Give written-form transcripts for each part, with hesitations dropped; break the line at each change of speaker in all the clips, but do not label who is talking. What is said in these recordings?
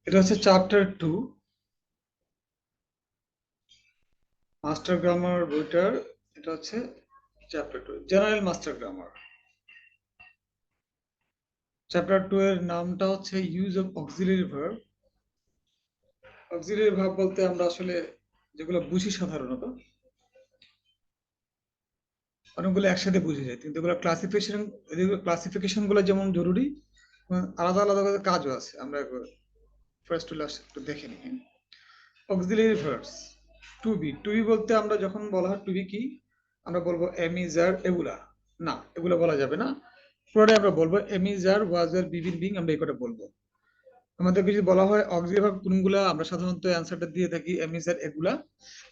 এটা হচ্ছে chapter 2 master grammar বইটার। এটা হচ্ছে chapter 2 general master grammar. Chapter 2 এর নামটা হচ্ছে use of auxiliary verb. Auxiliary verb বলতে আমরা আসলে যেগুলো বুঝি সাধারণত অনেকগুলো একসাথে বুঝে যায়, কিন্তু এগুলো ক্লাসিফিকেশন গুলো যেমন জরুরি, আলাদা আলাদা করে কাজও আছে। আমরা ফার্স্ট টু লাস্ট একটু দেখে নিই। অক্সিলারি ভার্বস, টু বি বলতে আমরা যখন বলা হয় টু বি কি, আমরা বলবো এম ইজ আর, এগুলা না, এগুলো বলা যাবে না। পুরোটাই আমরা বলবো am is are, was were, been being, আমরা এই কটা বলবো। আমাদেরকে যদি বলা হয় অক্সিলারি ভার্ব কোনগুলা, আমরা সাধারণত অ্যান্সারটা দিয়ে থাকি এম ইজ আর, এগুলা।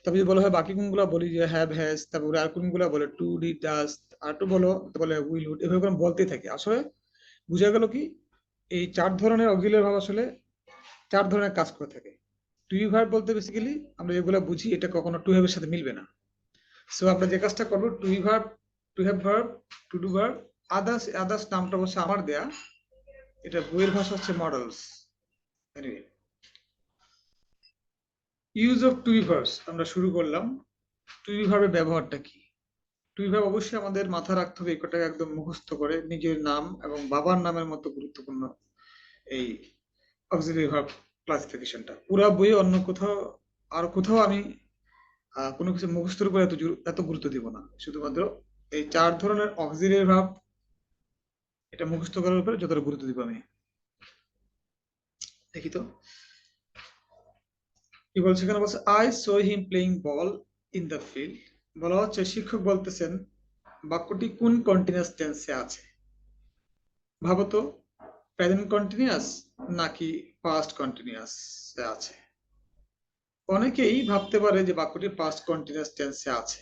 তবে যদি বলা হয় বাকি কোনগুলা, বলি যে হ্যাভ, হ্যাজ, তারপরে আর কোনগুলা বলে টু, ডিড, ডাজ, আর টু বলো, বলে উইল, উড, এভাবে করে বলতেই থাকি। আসলে বুঝা গেল কি, এই চার ধরনের অক্সিলারি ভার্ব আসলে চার ধরনের কাজ করে থাকে। টু বি ভার্ব বলতে বেসিক্যালি আমরা যেগুলো বুঝি এটা কখনো টু হ্যাভ এর সাথে মিলবে না। সো আমরা যে কাজটা করবো, to be verb, to have verb, to do verb, others. Others নামটা অবশ্য আমার দেয়া, এটা বইয়ের ভাষা হচ্ছে models. Anyway, use of to be verbs আমরা শুরু করলাম। টু বি ভার্বের ব্যবহারটা কি? টু বি ভার্ব অবশ্যই আমাদের মাথায় রাখতে হবে, এই কটাকে একদম মুখস্থ করে, নিজের নাম এবং বাবার নামের মতো গুরুত্বপূর্ণ এই অক্সিলারি ভার্ব ক্লাসিফিকেশনটা। পুরা বইয়ে অন্য কোথাও, আর কোথাও আমি কোনো কিছু মুখস্থের উপর এত গুরুত্ব দিব না। শুধুমাত্র এই চার ধরনের অক্সিলারি ভার্ব এটা মুখস্থ করার উপরে যতটা গুরুত্ব দিব আমি। দেখি তো কি বলছে এখানে। বলছে I saw him playing ball in the field. বলা হচ্ছে শিক্ষক বলতেছেন বাক্যটি কোন কন্টিনিউয়াস টেন্সে আছে। ভাবো তো, প্রেজেন্ট কন্টিনিউয়াস নাকি পাস্ট কন্টিনিউয়াস আছে। অনেকেই ভাবতে পারে যে বাক্যটি পাস্ট কন্টিনিউয়াস টেন্সে আছে,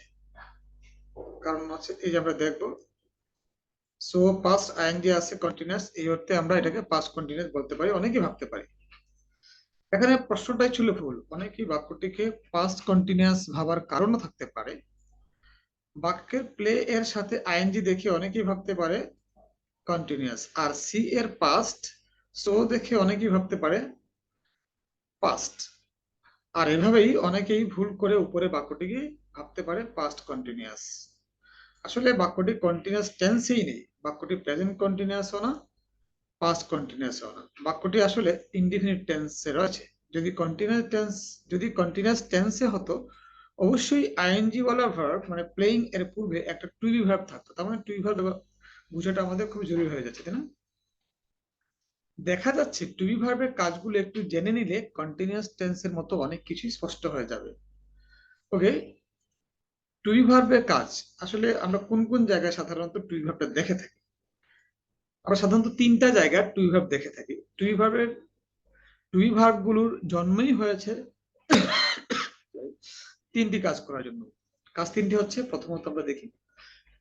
কারণ হচ্ছে এই যে আমরা দেখবো, সো পাস্ট আইএনজি আছে কন্টিনিউয়াস, এই অর্থে আমরা এটাকে পাস্ট কন্টিনিউয়াস বলতে পারি, অনেকেই ভাবতে পারি। এখানে প্রশ্নটাই ছিল ভুল। অনেকেই বাক্যটিকে পাস্ট কন্টিনিউয়াস ভাবার কারণও থাকতে পারে। বাক্যের প্লে এর সাথে আইএনজি দেখে অনেকেই ভাবতে পারে কন্টিনিউয়াস, আর সি এর পাস্ট সো দেখে অনেকেই ভাবতে পারে পাস্ট। আর এভাবেই অনেকেই ভুল করে উপরে বাক্যটিকে ভাবতে পারে পাস্ট কন্টিনিউয়াস। আসলে বাক্যটি কন্টিনিউয়াস টেন্সেই নেই, বাক্যটি প্রেজেন্ট কন্টিনিউয়াসও না, পাস্ট কন্টিনিউয়াসও না, বাক্যটি আসলে ইনডিফিনিট টেন্সে রয়েছে। যদি কন্টিনিউয়াস টেন্স, যদি কন্টিনিউয়াস টেন্সে হতো, অবশ্যই আইএনজি ওয়ালা ভার্ব মানে প্লেইং এর পূর্বে একটা টু বি ভার্ব থাকতো। তার মানে টু বি ভার্ব বোঝাটা আমাদের খুব জরুরি হয়ে যাচ্ছে, তাই না? দেখা যাচ্ছে টু বি ভার্বের কাজগুলো একটু জেনে নিলে কন্টিনিউয়াস টেন্সের মতো অনেক কিছুই স্পষ্ট হয়ে যাবে। ওকে, টু বি ভার্বের কাজ আসলে আমরা কোন কোন জায়গায় সাধারণত টু বি ভার্বটা দেখে থাকি। আমরা সাধারণত তিনটা জায়গায় টু বি ভার্ব দেখে থাকি। টু বি ভার্ব গুলোর জন্মই হয়েছে তিনটি কাজ করার জন্য। কাজ তিনটি হচ্ছে, প্রথমত আমরা দেখি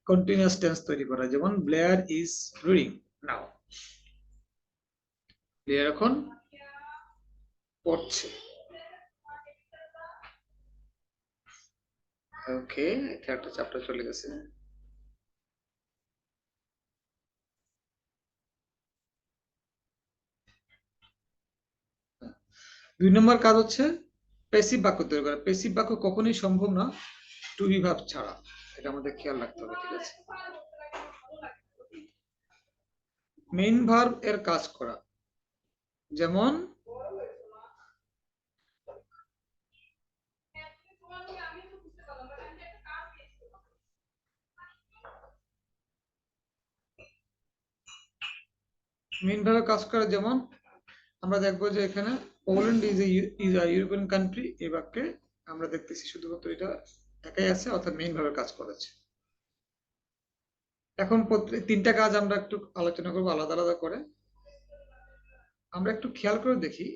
কন্টিনিউয়াস টেন্স তৈরি করা, যেমন Blair is reading now, Blair এখন পড়ছে। ওকে, এটা একটা চ্যাপ্টার চলে গেছে। দুই নম্বর কাজ হচ্ছে প্যাসিভ বাক্য তৈরি করা। প্যাসিভ বাক্য কখনোই সম্ভব না টু বি ভার্ব ছাড়া, এটা আমাদের খেয়াল রাখতে হবে, ঠিক আছে? মেইন ভার্ব এর কাজ করা, যেমন মেইন ভার্বের কাজ করা, যেমন আমরা দেখবো যে এখানে Poland is a European country, এই বাক্যে আমরা দেখতেছি শুধুমাত্র এটা একাই আছে, অর্থাৎ মেইন ভাবে কাজ করেছে। এখন তিনটা কাজ আমরা একটু আলোচনা করবো আলাদা আলাদা করে। আমরা একটু খেয়াল করে দেখি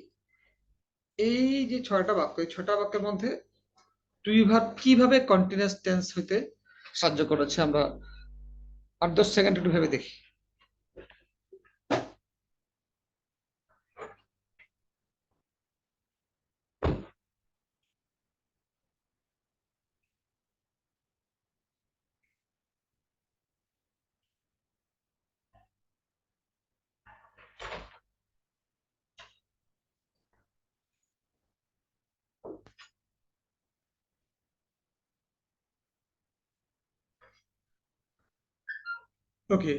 এই যে ছয়টা বাক্য, এই ছয়টা বাক্যের মধ্যে টু বি ভার্ব কিভাবে কন্টিনিউয়াস টেন্স হইতে সাহায্য করেছে, আমরা 8-10 সেকেন্ড একটু ভেবে দেখি। ওকে,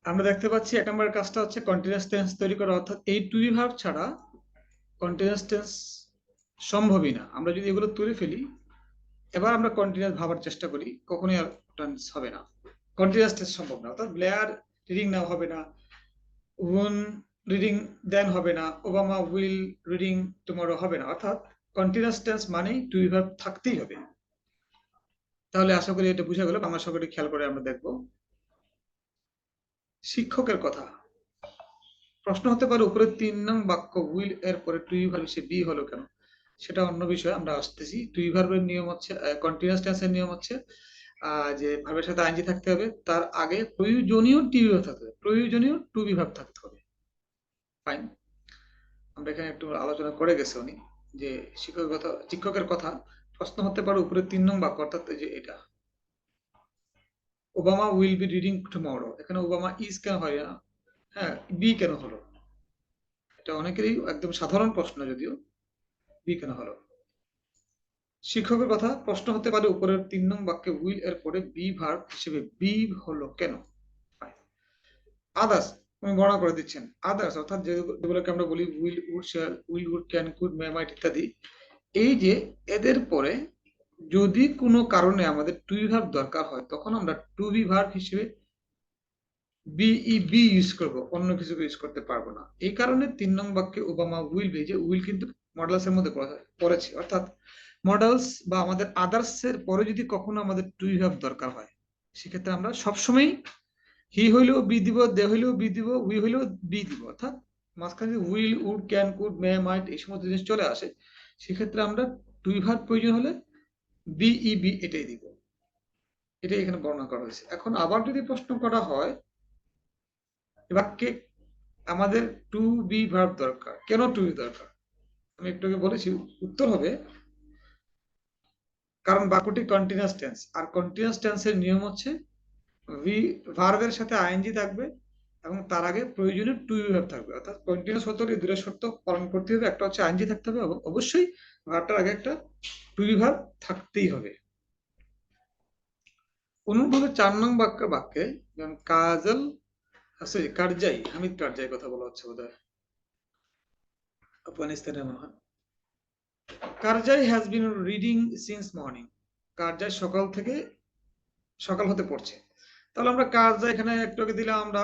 আমরা দেখতে পাচ্ছি 1 নম্বরের কাজটা হচ্ছে কন্টিনিউয়াস টেন্স তৈরি করা, অর্থাৎ এই টু বি ভার্ব ছাড়া কন্টিনিউয়াস টেন্স সম্ভবই না। আমরা যদি এগুলো তুলে ফেলি, এবার আমরা কন্টিনিউয়াস ভাবার চেষ্টা করি, কখনোই আর টেন্স হবে না, কন্টিনিউয়াস টেন্স সম্ভব না। অর্থাৎ ব্লেয়ার রিডিং নাও হবে না, উন রিডিং দেন হবে না, ওবামা উইল রিডিং টুমরো হবে না। অর্থাৎ কন্টিনিউয়াস টেন্স মানেই টু বি ভার্ব থাকতেই হবে। তাহলে আশা করি এটা বুঝা গেল। আমরা সকলে খেয়াল করে আমরা দেখব শিক্ষকের কথা। প্রশ্ন হতে পারে উপরে 3 নং বাক্য উইল এর পরে টু বি ভার্ব হিসেবে বি হলো কেন? সেটা অন্য বিষয়, আমরা আসতেছি। টু বি ভার্বের নিয়ম হচ্ছে, কন্টিনিউয়াস টেন্সের নিয়ম হচ্ছে যে ভার্বের সাথে আইএনজি থাকতে হবে, তার আগে প্রয়োজনীয় টু বি ভার্ব থাকতে হবে, প্রয়োজনীয় টু বি ভার্ব থাকতে হবে। ফাইন, আমরা এখানে একটু আলোচনা করে গেছে উনি যে শিক্ষকের কথা। প্রশ্ন হতে পারে উপরে 3 নং বাক্য, অর্থাৎ যে এটা Obama will be reading tomorrow, এখানে ওবামা ইজ কেন হয় না, হ্যাঁ বি কেন হলো? এটা অনেকেরই একদম সাধারণ প্রশ্ন, যদিও বি কেন হলো। শিক্ষকের কথা প্রশ্ন হতে পারে উপরের 3 নং বাক্যে উইল এর পরে বি ভার্ব হিসেবে বি হলো কেন? আদার্স উনি বর্ণনা করে দিচ্ছেন। আদার্স অর্থাৎ যেগুলোকে আমরা বলি will, would, shall, will, would, can, could, may, might ইত্যাদি, এই যে এদের পরে যদি কোনো কারণে আমাদের টু বি ভার্ব দরকার হয়, তখন আমরা টু বি ভার্ব হিসেবে বি ইউজ করব, অন্য কিছু ইউজ করতে পারবো না। এই কারণে 3 নং বাক্যে ওবামা উইল বি, যে উইল কিন্তু মডেলস এর মধ্যে পড়েছে, অর্থাৎ মডেলস বা আমাদের আদার্স এর পরে যদি কখনো আমাদের টু বি ভার্ব দরকার হয়, সেক্ষেত্রে আমরা সবসময় হি হইলেও বি দিব, দে হইলেও বি দিব, উই হইলেও বি দিব। অর্থাৎ মাঝখানে will, would, can, could, may, মাইট এই সমস্ত জিনিস চলে আসে, সেক্ষেত্রে আমরা টু বি ভার্ব প্রয়োজন হলে বি এটাই দিব। এটাই এখানে বর্ণনা করা হয়েছে। এখন আবার যদি প্রশ্ন করা হয় বাক্যে আমাদের টু বি ভার্ব দরকার, কেন টু বি দরকার? আমি একটু আগে বলেছি, উত্তর হবে কারণ বাক্যটি কন্টিনিউয়াস টেন্স, আর কন্টিনিউয়াস টেন্সের নিয়ম হচ্ছে ভার্বের সাথে আইএনজি থাকবে এবং তার আগে প্রয়োজনীয় টু বি ভার্ব থাকবে। অর্থাৎ কন্টিনিউয়াস হতে হলে দুটো শর্ত পালন করতে হবে, একটা হচ্ছে আইএনজি থাকতে হবে এবং অবশ্যই ভার্বটার আগে একটা টু বি ভার্ব থাকতেই হবে। অনুরূপভাবে 4 নং বাক্যে যেমন কাজল, সরি কারজাই, হামিদ কারজাই কথা বলা হচ্ছে বোধহয়, আফগানিস্তানের মনে হয়। Karzai has been reading since morning, Karzai সকাল হতে পড়ছে। তাহলে আমরা কারজাই এখানে একটু আগে দিলাম, আমরা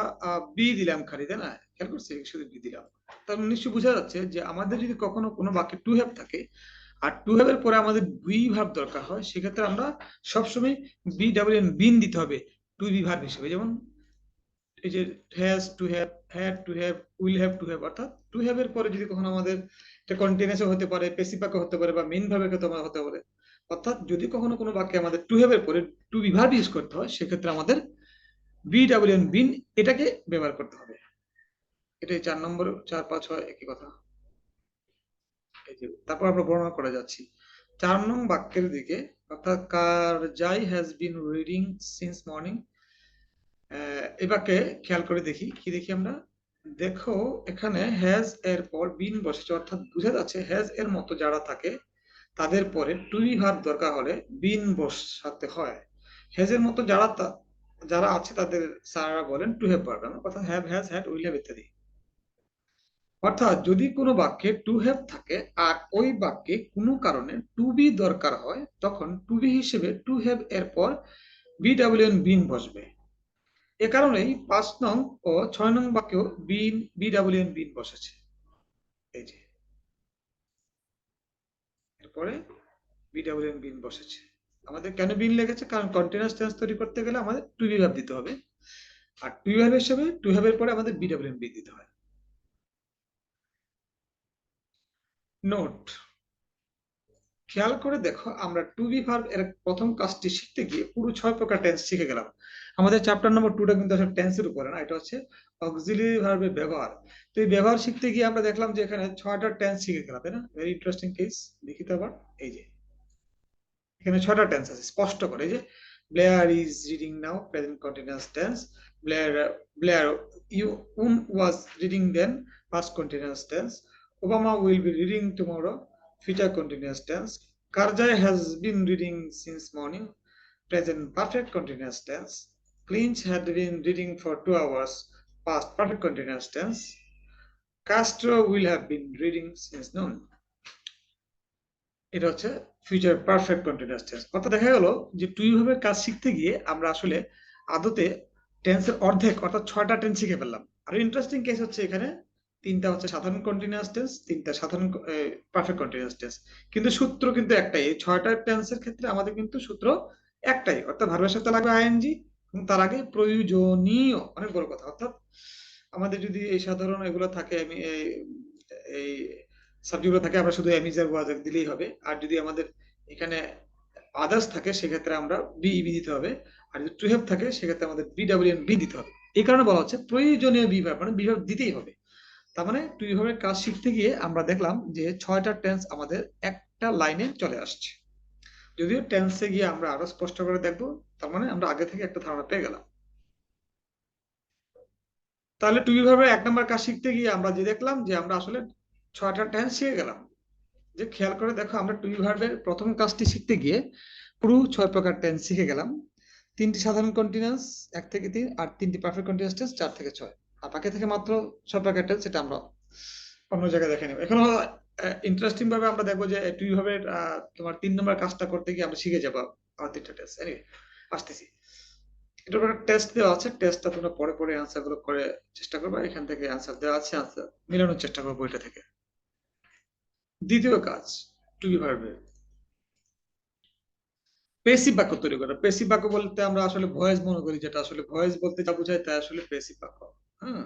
বি দিলাম খালি, তাই না? খেয়াল করছি, শুধু বি দিলাম। তার নিশ্চয়ই বোঝা যাচ্ছে যে আমাদের যদি কখনো কোনো বাক্যে টু হ্যাভ থাকে আর টু হ্যাভ এর পরে আমাদের বি ভার্ব দরকার হয়, সেক্ষেত্রে আমরা সবসময় বি ডাবল এন বিন দিতে হবে টু বি ভার্ব হিসেবে। যেমন এই যে has to have, had to have, will have to have. অর্থাৎ টু হ্যাভ এর পরে যদি কখনো আমাদের এটা কন্টিনিউয়াস হতে পারে, প্যাসিভ বাক্য হতে পারে বা মেইন ভার্বের ক্ষেত্রে হতে পারে। অর্থাৎ যদি কখনো কোনো বাক্যে আমাদের টু হ্যাভ এর পরে টু বি ভার্ব ইউজ করতে হয়, সেক্ষেত্রে আমাদের বি ডাবল এন বিন এটাকে ব্যবহার করতে হবে। এটাই 4 নম্বর, 4, 5, 6 একই কথা। এই যে তারপর আমরা বর্ণনা করে যাচ্ছি 4 নং বাক্যের দিকে, অর্থাৎ Karzai has been reading since morning. এই বাক্যে খেয়াল করে দেখি, কি দেখি আমরা? দেখো এখানে হ্যাজ এর পর বিন বসেছে, অর্থাৎ বোঝা যাচ্ছে হ্যাজ এর মতো যারা থাকে তাদের পরে টু বি ভার্ব দরকার হলে বিন বসাতে হয়। হ্যাজ এর মতো যারা আছে তাদের স্যাররা বলেন টু হ্যাভ ভার্ব, অর্থাৎ have, has, had, will have ইত্যাদি। অর্থাৎ যদি কোনো বাক্যে টু হ্যাভ থাকে আর ওই বাক্যে কোনো কারণে টু বি দরকার হয়, তখন টু বি হিসেবে টু হ্যাভ এর পর বি ডাবল এন বিন বসবে। এ কারণেই 5 নং ও 6 নং বাক্যেও বি ডাবল এন বিন বসেছে। এই যে এরপরে বি ডাবল এন বিন বসেছে। আমাদের কেন বিন লেগেছে? কারণ কন্টিনিউয়াস টেন্স তৈরি করতে গেলে আমাদের টু বি ভার্ব দিতে হবে, আর টু বি ভার্ব হিসেবে টু হ্যাভ এর পরে আমাদের বি ডাবল এন বিন দিতে হয়। নোট, খেয়াল করে দেখো, আমরা টু বি ভার্ব এর প্রথম কাজটি শিখতে গিয়ে পুরো 6 প্রকার টেন্স শিখে গেলাম। আমাদের চ্যাপ্টার নম্বর 2টা কিন্তু আসলে টেন্সের উপরে না, এটা হচ্ছে অক্সিলিয়ারি ভার্বের ব্যবহার। তো এই ব্যবহার শিখতে গিয়ে আমরা দেখলাম যে এখানে 6টা টেন্স শিখে গেলাম, তাই না? Very interesting case. দেখি তো আবার, এই যে এখানে 6টা টেন্স আছে স্পষ্ট করে, এই যে Blair is reading now, present continuous tense. Blair Blair you was reading then, past continuous tense. Obama will be reading tomorrow, future continuous tense. Karjai has been reading since morning, present perfect continuous tense. Clinch had been reading for 2 hours past perfect continuous tense. Castro will have been reading since noon. এটা হচ্ছে future perfect continuous tense. অর্থাৎ দেখা গেল যে two ভাবে কাজ শিখতে গিয়ে আমরা আসলে আদতে টেন্সের অর্ধেক অর্থাৎ 6টা টেন্স শিখে ফেললাম। আর ইন্টারেস্টিং কেস হচ্ছে এখানে 3টা হচ্ছে সাধারণ কন্টিনিউয়াস টেন্স, 3টা সাধারণ পারফেক্ট কন্টিনিউয়াস টেন্স, কিন্তু সূত্র কিন্তু একটাই। এই 6টা টেন্সের ক্ষেত্রে আমাদের কিন্তু সূত্র একটাই, অর্থাৎ ভার্বের সাথে লাগবে আইএনজি এবং তার আগে প্রয়োজনীয়, অনেক বড় কথা। অর্থাৎ আমাদের যদি এই সাধারণ এগুলো থাকে, আমি এই সাবজেক্টগুলো থাকে, আমরা শুধু এমিজ আর ওয়াজ দিলেই হবে। আর যদি আমাদের এখানে আদার্স থাকে সেক্ষেত্রে আমরা বিইবি দিতে হবে। আর যদি টু হ্যাভ থাকে সেক্ষেত্রে আমাদের বিডব্লিউএন বি দিতে হবে। এই কারণে বলা হচ্ছে প্রয়োজনীয় বিভাগ, মানে বিভাগ দিতেই হবে। তার মানে টু ভাবে কাজ শিখতে গিয়ে আমরা দেখলাম যে 6টা টেন্স আমাদের একটা লাইনে চলে আসছে। যদিও টেন্সে গিয়ে আমরা আরো স্পষ্ট করে দেখবো, তার মানে আমরা আগে থেকে একটা ধারণা পেয়ে গেলাম। তাহলে টু ভাবে 1 নম্বর কাজ শিখতে গিয়ে আমরা যে দেখলাম যে আমরা আসলে 6টা টেন্স শিখে গেলাম। যে খেয়াল করে দেখো, আমরা টু ভার্বের প্রথম কাজটি শিখতে গিয়ে পুরো 6 প্রকার টেন্স শিখে গেলাম। 3টি সাধারণ কন্টিনিউয়াস 1 থেকে 3, আর 3টি পারফেক্ট কন্টিনিউয়াস টেন্স 4 থেকে 6। আর বাকি থেকে মাত্র 6 প্রকার টেন্স, সেটা আমরা অন্য জায়গায় দেখে নেব। এখন ইন্টারেস্টিং ভাবে আমরা দেখবো যে টু ভাবে তোমার 3 নম্বর কাজটা করতে গিয়ে আমরা শিখে যাবো আর 3টা টেন্স। এনিওয়ে আসতেছি, এটার উপর টেস্ট দেওয়া আছে, টেস্টটা তোমরা পরে পরে অ্যান্সার গুলো করে চেষ্টা করবে। এখান থেকে অ্যান্সার দেওয়া আছে, অ্যান্সার মিলানোর চেষ্টা করবো এটা থেকে। দ্বিতীয় কাজ টু ভার্বের পেসিভ বাক্য তৈরি করা। পেসিভ বাক্য বলতে আমরা আসলে ভয়েস মনে করি, যেটা আসলে ভয়েস বলতে যা বোঝায় তাই আসলে পেসিভ বাক্য। হ্যাঁ,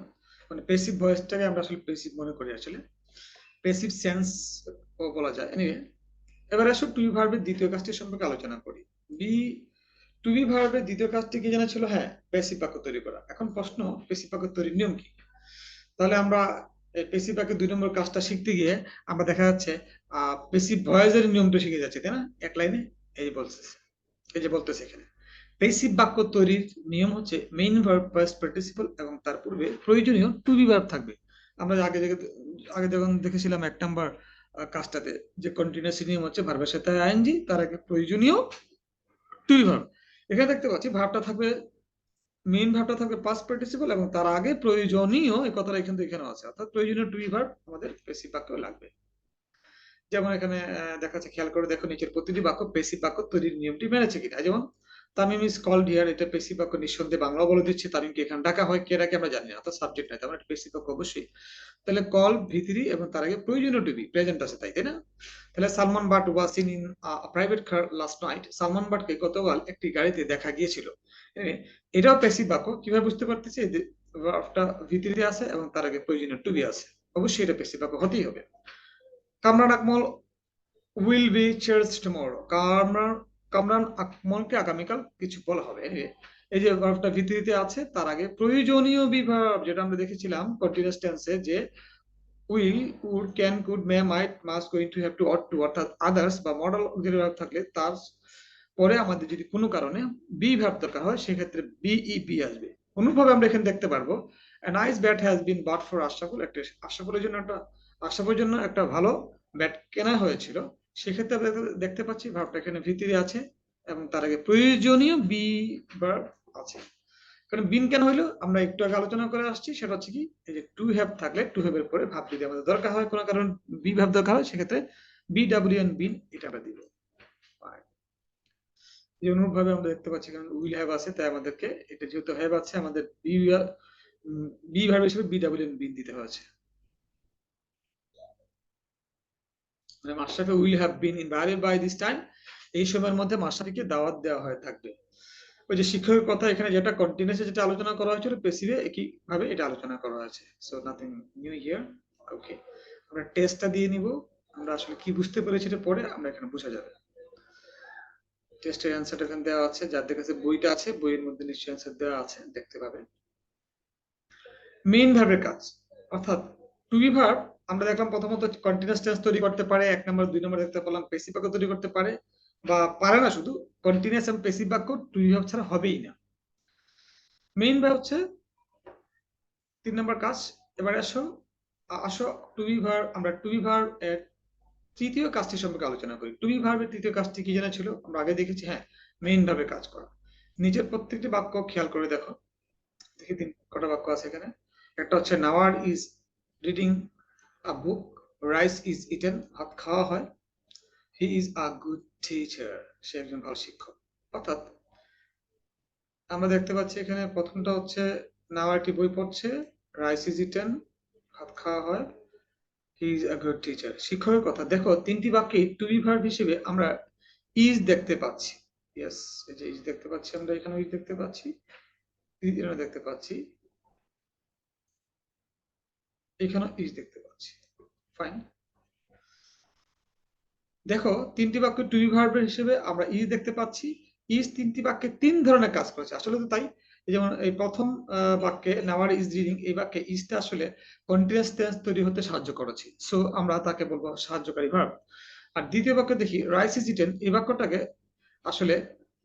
মানে পেসিভ ভয়েসটাকে আমরা আসলে পেসিভ মনে করি, আসলে পেসিভ সেন্স ও বলা যায়। এনিওয়ে, এবার আসো টু বি ভার্বের দ্বিতীয় কাজটি সম্পর্কে আলোচনা করি। বি টু বি ভার্বের দ্বিতীয় কাজটি কি জানা ছিল? হ্যাঁ, পেসিভ বাক্য তৈরি করা। এখন প্রশ্ন, পেসিভ বাক্য তৈরির নিয়ম কি? তাহলে আমরা পেসিভ বাক্যের 2 নম্বর কাজটা শিখতে গিয়ে আমরা দেখা যাচ্ছে পেসিভ ভয়েসের নিয়মটা শিখে যাচ্ছে, তাই না? এক লাইনে এই বলছে, এই যে বলতেছে এখানে পেসিভ বাক্য তৈরির নিয়ম হচ্ছে মেইন ভার্ব পাস্ট পার্টিসিপল এবং তার পূর্বে প্রয়োজনীয় টু বি ভার্ব থাকবে। আমরা আগে যখন দেখেছিলাম 1 নাম্বার কাজটাতে, যে কন্টিনিউয়াস নিয়ম হচ্ছে ভার্বের সাথে আইএনজি, তার আগে প্রয়োজনীয় টু বি ভার্ব। এখানে দেখতে পাচ্ছি ভার্বটা থাকবে, মেইন ভার্বটা থাকবে পাস্ট পার্টিসিপল এবং তার আগে প্রয়োজনীয়, এই কথাটা এখানে আছে। অর্থাৎ প্রয়োজনীয় টু বি ভার্ব আমাদের পেসিভ বাক্যে লাগবে। যেমন এখানে দেখাচ্ছে, খেয়াল করে দেখো নিচের প্রতিটি বাক্য পেসিভ বাক্য তৈরির নিয়মটি মেনেছে কিনা। যেমন তামিম ইজ কল্ড হিয়ার, এটা পেসিভ বাক্য নিঃসন্দেহে, বাংলাও বলে দিচ্ছে তামিমকে এখানে ডাকা হয়। কে ডাকে আমরা জানি না, অর্থাৎ সাবজেক্ট নাই, তার মানে পেসিভ বাক্য অবশ্যই। তাহলে কল ভিতরি এবং তার আগে প্রয়োজনীয় টু বি প্রেজেন্ট আছে, তাই না? তাহলে Salman Butt was seen in private car last night, Salman বাটকে গতকাল একটি গাড়িতে দেখা গিয়েছিল। এটাও পেসিভ বাক্য। কিভাবে বুঝতে পারতেছি? ভার্বটা ভিতরি আছে এবং তার আগে প্রয়োজনীয় টু বি আছে, অবশ্যই এটা পেসিভ বাক্য হতেই হবে। Kamran Akmal will be church tomorrow, Kamran আকমলকে আগামীকাল কিছু বলা হবে। এই যে ভার্বটা ভিতরিতে আছে, তার আগে প্রয়োজনীয় বিভাগ, যেটা আমরা দেখেছিলাম কন্টিনিউয়াস টেন্সে, যে will, would, can, could, may, might, must, going to, have to, ought to, অর্থাৎ আদার্স বা মডেল অক্সিলারি ভার্ব থাকলে তার পরে আমাদের যদি কোনো কারণে বি ভার্ব দরকার হয় সেক্ষেত্রে বিইবি আসবে। অনুরূপভাবে আমরা এখানে দেখতে পারবো a nice bat has been bought for Ashraful, একটা আশরাফুলের জন্য একটা ভালো ব্যাট কেনা হয়েছিল। সেক্ষেত্রে আমরা দেখতে পাচ্ছি ভার্বটা এখানে ভিতরে আছে এবং তার আগে প্রয়োজনীয় বি ভার্ব আছে। কারণ বিন কেন হইলো আমরা একটু আগে আলোচনা করে আসছি, সেটা হচ্ছে কি, এই যে টু হ্যাভ থাকলে টু হ্যাভ এর পরে ভার্ব যদি আমাদের দরকার হয়, কোনো কারণ বি ভার্ব দরকার হয়, সেক্ষেত্রে বিডব্লিউএন বিন এটা আমরা দিব। এই অনুরূপভাবে আমরা দেখতে পাচ্ছি কারণ উইল হ্যাভ আছে, তাই আমাদেরকে এটা যেহেতু হ্যাভ আছে, আমাদের বি ভার্ব হিসেবে বিডব্লিউএন বিন দিতে হয়েছে। মানে Mashrafe will have been invited by this time, এই সময়ের মধ্যে মাশরাফিকে দাওয়াত দেওয়া হয়ে থাকবে। ওই যে শিক্ষকের কথা এখানে যেটা কন্টিনিউয়াসে যেটা আলোচনা করা হয়েছিল, পেসিভে একই ভাবে এটা আলোচনা করা হয়েছে। So nothing new here. Okay, আমরা টেস্টটা দিয়ে নিব। আমরা আসলে কি বুঝতে পেরেছি এটা পরে আমরা এখানে বোঝা যাবে। টেস্টের অ্যান্সারটা এখানে দেওয়া আছে, যাদের কাছে বইটা আছে বইয়ের মধ্যে নিশ্চয়ই অ্যান্সার দেওয়া আছে, দেখতে পাবে। মেইন ভার্বের কাজ, অর্থাৎ টু বি ভার্ব আমরা দেখলাম প্রথমত কন্টিনিউয়াস টেন্স তৈরি করতে পারে, 1 নম্বর 2 নম্বর দেখতে পেলাম পেসিভ বাক্য তৈরি করতে পারে, বা পারে না, শুধু কন্টিনিউয়াস এবং পেসিভ বাক্য টু বি ভার্ব ছাড়া হবেই না। মেইন ভার্ব হচ্ছে 3 নম্বর কাজ। এবারে আসো আসো টু বি ভার্ব, আমরা টু বি ভার্ব এর তৃতীয় কাজটি সম্পর্কে আলোচনা করি। টু বি ভার্বের তৃতীয় কাজটি কি জানা ছিল? আমরা আগে দেখেছি, হ্যাঁ, মেইন ভাবে কাজ করা। নিচের প্রত্যেকটি বাক্য খেয়াল করে দেখো, দেখি কটা বাক্য আছে এখানে। একটা হচ্ছে Nawar is reading a book, rice is eaten, ভাত খাওয়া হয়, he is a good teacher, সে একজন ভালো শিক্ষক। অর্থাৎ আমরা দেখতে পাচ্ছি এখানে প্রথমটা হচ্ছে নাওয়ার একটি বই পড়ছে, রাইস ইজ ইটেন, ভাত খাওয়া হয়, he is a good teacher, শিক্ষকের কথা। দেখো তিনটি বাক্যে টু বি ভার্ব হিসেবে আমরা ইজ দেখতে পাচ্ছি। ইয়েস, এই যে ইজ দেখতে পাচ্ছি, আমরা এখানে ইজ দেখতে পাচ্ছি, দেখতে পাচ্ছি, এখানে ইজ দেখতে পাচ্ছি। ফাইন। দেখো তিনটি বাক্য টু বি ভার্ব হিসেবে আমরা ইজ দেখতে পাচ্ছি। ইজ তিনটি বাক্যে তিন ধরনের কাজ করেছে, আসলে তো তাই। যেমন এই প্রথম বাক্যে নাওয়ার ইজ রিডিং, এই বাক্যে ইজটা আসলে কন্টিনিউয়াস টেন্স তৈরি হতে সাহায্য করেছে, সো আমরা তাকে বলবো সাহায্যকারী ভার্ব। আর দ্বিতীয় বাক্যে দেখি রাইস ইজ ইটেন, এই বাক্যটাকে আসলে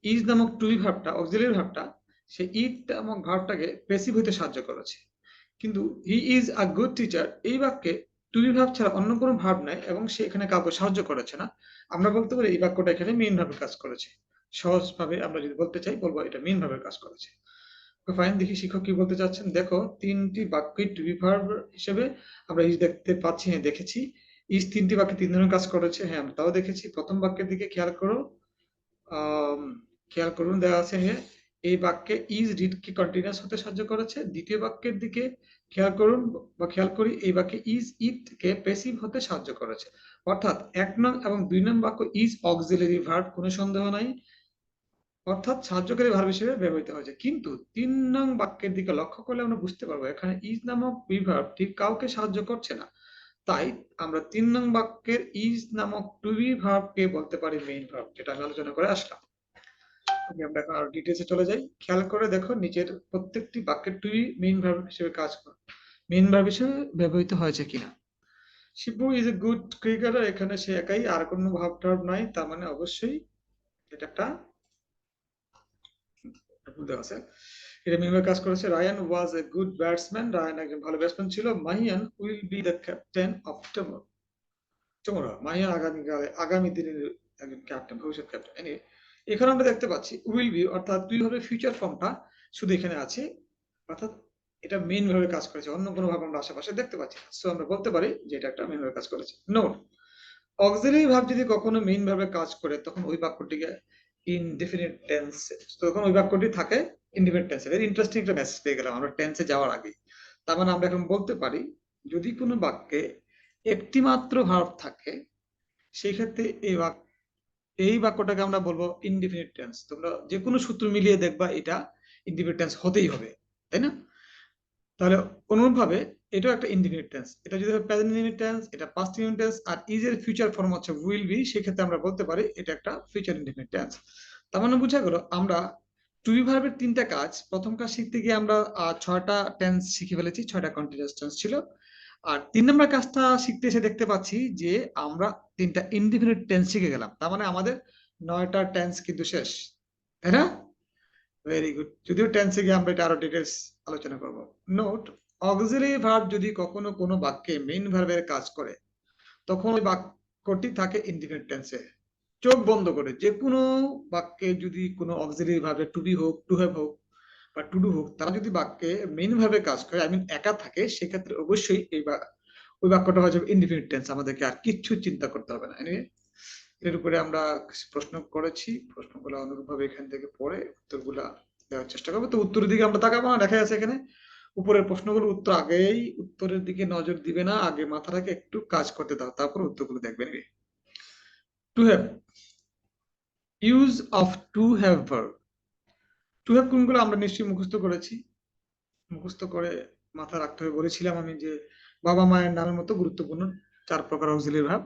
ইজ নামক টু বি ভার্বটা, অক্সিলারি ভার্বটা, সে ইট নামক ভার্বটাকে প্যাসিভ হতে সাহায্য করেছে। কিন্তু হি ইজ আ গুড টিচার, এই বাক্যে টু বি ভার্ব ছাড়া অন্য কোনো ভার্ব নাই এবং সে এখানে কাউকে সাহায্য করেছে না। আমরা বলতে পারি এই বাক্যটা এখানে মেইন ভাবে কাজ করেছে। সহজভাবে আমরা যদি বলতে চাই বলবো এটা মেইন ভাবে কাজ করেছে। ফাইন, দেখি শিক্ষক কি বলতে চাচ্ছেন। দেখো তিনটি বাক্যে টু বি ভার্ব হিসেবে আমরা ইজ দেখতে পাচ্ছি, হ্যাঁ দেখেছি। ইজ তিনটি বাক্যে তিন ধরনের কাজ করেছে, হ্যাঁ আমরা তাও দেখেছি। প্রথম বাক্যের দিকে খেয়াল করো, খেয়াল করুন, দেওয়া আছে হ্যাঁ এই বাক্যে ইজ রিড কে কন্টিনিউয়াস হতে সাহায্য করেছে। দ্বিতীয় বাক্যের দিকে খেয়াল করুন বা খেয়াল করি, এই বাক্যে ইজ ইট কে প্যাসিভ হতে সাহায্য করেছে। অর্থাৎ 1 নং এবং 2 নং বাক্য ইজ অক্সিলারি ভার্ব, কোনো সন্দেহ নাই, অর্থাৎ সাহায্যকারী ভার্ব হিসেবে ব্যবহৃত হয়েছে। কিন্তু 3 নং বাক্যের দিকে লক্ষ্য করলে আমরা বুঝতে পারবো এখানে ইজ নামক ভার্ব ঠিক কাউকে সাহায্য করছে না। তাই আমরা 3 নং বাক্যের ইজ নামক টু বি ভার্ব কে বলতে পারি মেইন ভার্ব, যেটা আমি আলোচনা করে আসলাম। আমরা এখন আরো ডিটেইলসে চলে যাই। খেয়াল করে দেখো নিচের প্রত্যেকটি বাক্যের টু বি মেইন ভার্ব হিসেবে কাজ করে, মেইন ভার্ব হিসেবে ব্যবহৃত হয়েছে কিনা। Shibu is a good cricketer, এখানে সে একাই, আর কোনো ভার্ব টার্ব নাই, তার মানে অবশ্যই এটা একটা ভুল দেওয়া আছে। এটা মেইন ভাবে কাজ করেছে। Rayan was a good batsman, Rayan একজন ভালো ব্যাটসম্যান ছিল। Mahiyan will be the captain of tomorrow, tomorrow Mahiyan আগামী দিনের একজন ক্যাপ্টেন, ভবিষ্যৎ ক্যাপ্টেন। এখানে আমরা দেখতে পাচ্ছি উইল বি অর্থাৎ দুই ভাবে ফিউচার ফর্মটা শুধু এখানে আছে, অর্থাৎ এটা মেইন ভাবে কাজ করেছে, অন্য কোনো ভাবে আমরা আশেপাশে দেখতে পাচ্ছি না, সো আমরা বলতে পারি যে এটা একটা মেইন ভাবে কাজ করেছে। নোট, অক্সিলারি ভার্ব যদি কখনো মেইন ভাবে কাজ করে তখন ওই বাক্যটিকে ইনডেফিনিট টেন্স, তখন ওই বাক্যটি থাকে ইনডেফিনিট টেন্সে। ভেরি ইন্টারেস্টিং একটা মেসেজ পেয়ে গেলাম আমরা টেন্সে যাওয়ার আগে। তার মানে আমরা এখন বলতে পারি যদি কোনো বাক্যে একটি মাত্র ভার্ব থাকে সেই ক্ষেত্রে এই বাক্যটাকে আমরা বলবো ইনডিফিনিট টেন্স। তোমরা যে কোনো সূত্র মিলিয়ে দেখবা এটা ইনডিফিনিট টেন্স হতেই হবে, তাই না? তাহলে অনুরূপভাবে এটাও একটা ইনডিফিনিট টেন্স। এটা যদি প্রেজেন্ট ইনডিফিনিট টেন্স, এটা পাস্ট ইনডিফিনিট টেন্স, আর ইজ এর ফিউচার ফর্ম হচ্ছে উইল বি, সেক্ষেত্রে আমরা বলতে পারি এটা একটা ফিউচার ইনডিফিনিট টেন্স। তার মানে বোঝা গেল আমরা টু বি ভার্বের তিনটা কাজ, প্রথম কাজ শিখতে গিয়ে আমরা 6টা টেন্স শিখে ফেলেছি, 6টা কন্টিনিউয়াস টেন্স ছিল। আর 3 নম্বর কাজটা শিখতে এসে দেখতে পাচ্ছি যে আমরা 3টা ইনডিফিনিট টেন্স শিখে গেলাম। তার মানে আমাদের 9টা টেন্স কিন্তু শেষ, তাই না? Very good. যদিও টেন্সে গিয়ে আমরা এটা আরো ডিটেলস আলোচনা করব। নোট, অক্সিলারি ভার্ব যদি কখনো কোনো বাক্যে মেইন ভার্বের কাজ করে তখন ওই বাক্যটি থাকে ইনডিফিনিট টেন্সে। চোখ বন্ধ করে যে কোনো বাক্যে যদি কোনো অক্সিলারি ভার্বে টু বি হোক, টু হ্যাভ হোক বা টু ডু হোক, তারা যদি বাক্যে মেইন ভার্বে কাজ করে, আই মিন একা থাকে, সেক্ষেত্রে অবশ্যই ওই বাক্যটা হয়ে যাবে ইনডিফিনিট টেন্স, আমাদেরকে আর কিচ্ছু চিন্তা করতে হবে না। এনিওয়ে, এর উপরে আমরা প্রশ্ন করেছি, প্রশ্নগুলো অনুরূপভাবে এখান থেকে পড়ে উত্তরগুলা দেওয়ার চেষ্টা করবো। তো উত্তরের দিকে আমরা তাকাবো না, দেখা যাচ্ছে এখানে উপরের প্রশ্নগুলো উত্তর আগেই উত্তরের দিকে নজর দিবে না, আগে মাথাটাকে একটু কাজ করতে দাও, তারপর উত্তরগুলো দেখবেন। To have, use of two have verb. To have কোনগুলো আমরা নিশ্চয়ই মুখস্থ করেছি, মুখস্থ করে মাথা রাখতে হবে। বলেছিলাম আমি যে বাবা মায়ের নামের মতো গুরুত্বপূর্ণ 4 প্রকার অক্সিলারি ভার্ব,